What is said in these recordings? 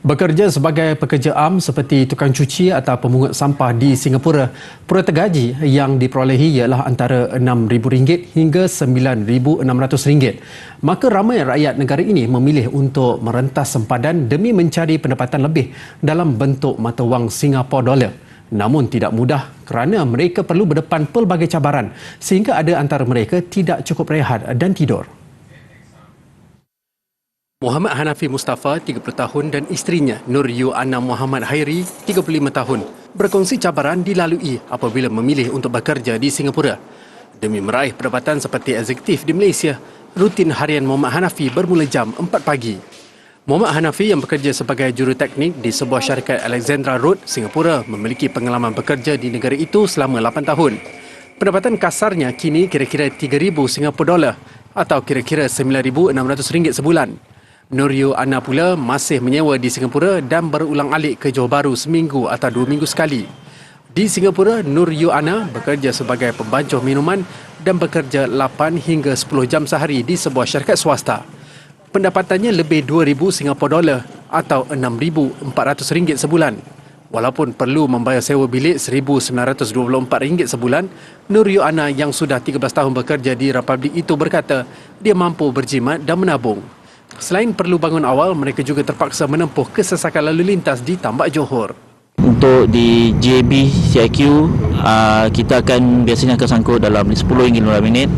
Bekerja sebagai pekerja am seperti tukang cuci atau pemungut sampah di Singapura, purata gaji yang diperolehi ialah antara RM6,000 hingga RM9,600. Maka ramai rakyat negara ini memilih untuk merentas sempadan demi mencari pendapatan lebih dalam bentuk mata wang Singapura dolar. Namun tidak mudah kerana mereka perlu berdepan pelbagai cabaran sehingga ada antara mereka tidak cukup rehat dan tidur. Muhammad Hanafi Mustafa, 30 tahun dan isterinya Nur Yu Ana Muhammad Hairi, 35 tahun, berkongsi cabaran dilalui apabila memilih untuk bekerja di Singapura. Demi meraih pendapatan seperti eksekutif di Malaysia, rutin harian Muhammad Hanafi bermula jam 4 pagi. Muhammad Hanafi yang bekerja sebagai juruteknik di sebuah syarikat Alexandra Road, Singapura, memiliki pengalaman bekerja di negara itu selama 8 tahun. Pendapatan kasarnya kini kira-kira RM3,000 Singapura dolar atau kira-kira RM9,600 sebulan. Nur Yu Ana pula masih menyewa di Singapura dan berulang-alik ke Johor Bahru seminggu atau 2 minggu sekali. Di Singapura, Nur Yu Ana bekerja sebagai pembancuh minuman dan bekerja 8 hingga 10 jam sehari di sebuah syarikat swasta. Pendapatannya lebih RM2,000 Singapura dolar atau RM6,400 sebulan. Walaupun perlu membayar sewa bilik RM1,924 sebulan, Nur Yu Ana yang sudah 13 tahun bekerja di Republik itu berkata dia mampu berjimat dan menabung. Selain perlu bangun awal, mereka juga terpaksa menempuh kesesakan lalu lintas di Tambak Johor. Untuk di JB CIQ, kita biasanya akan sangkut dalam 10 hingga 15 minit.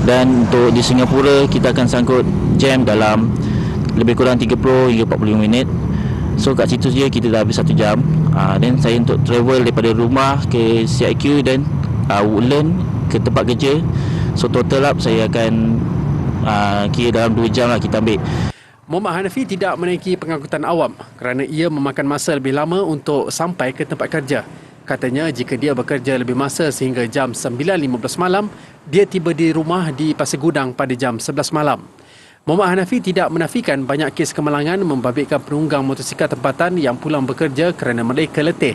Dan untuk di Singapura, kita akan sangkut jam dalam lebih kurang 30 hingga 45 minit. So kat situ je kita dah habis 1 jam. Dan saya untuk travel daripada rumah ke CIQ dan Woodland ke tempat kerja. So total up saya akan kira dalam 2 jam lah kita ambil. Muhammad Hanafi tidak menaiki pengangkutan awam kerana ia memakan masa lebih lama untuk sampai ke tempat kerja. Katanya jika dia bekerja lebih masa sehingga jam 9.15 malam, dia tiba di rumah di Pasir Gudang pada jam 11 malam. Muhammad Hanafi tidak menafikan banyak kes kemalangan membabitkan penunggang motosikal tempatan yang pulang bekerja kerana mereka letih.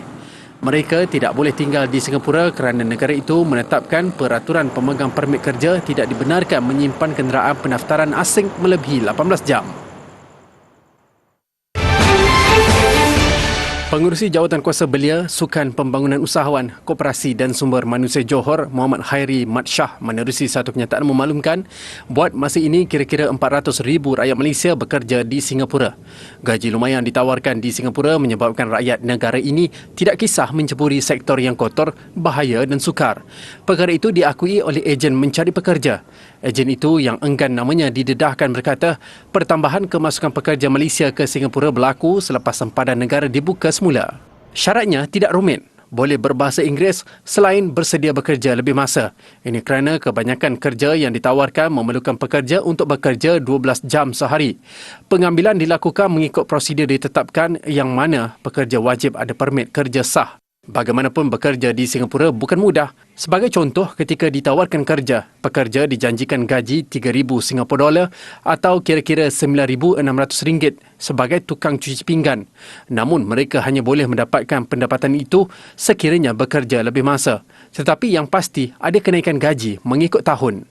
Mereka tidak boleh tinggal di Singapura kerana negara itu menetapkan peraturan pemegang permit kerja tidak dibenarkan menyimpan kenderaan pendaftaran asing melebihi 18 jam. Pengerusi Jawatan Kuasa Belia, Sukan Pembangunan Usahawan, Koperasi dan Sumber Manusia Johor, Muhammad Hairi Mat Shah menerusi satu kenyataan memaklumkan buat masa ini kira-kira 400,000 rakyat Malaysia bekerja di Singapura. Gaji lumayan ditawarkan di Singapura menyebabkan rakyat negara ini tidak kisah menceburi sektor yang kotor, bahaya dan sukar. Perkara itu diakui oleh ejen mencari pekerja. Ejen itu yang enggan namanya didedahkan berkata, pertambahan kemasukan pekerja Malaysia ke Singapura berlaku selepas sempadan negara dibuka semula. Syaratnya tidak rumit, boleh berbahasa Inggeris selain bersedia bekerja lebih masa. Ini kerana kebanyakan kerja yang ditawarkan memerlukan pekerja untuk bekerja 12 jam sehari. Pengambilan dilakukan mengikut prosedur ditetapkan yang mana pekerja wajib ada permit kerja sah. Bagaimanapun bekerja di Singapura bukan mudah. Sebagai contoh, ketika ditawarkan kerja, pekerja dijanjikan gaji RM3,000 Singapura dolar atau kira-kira RM9,600 sebagai tukang cuci pinggan. Namun mereka hanya boleh mendapatkan pendapatan itu sekiranya bekerja lebih masa. Tetapi yang pasti ada kenaikan gaji mengikut tahun.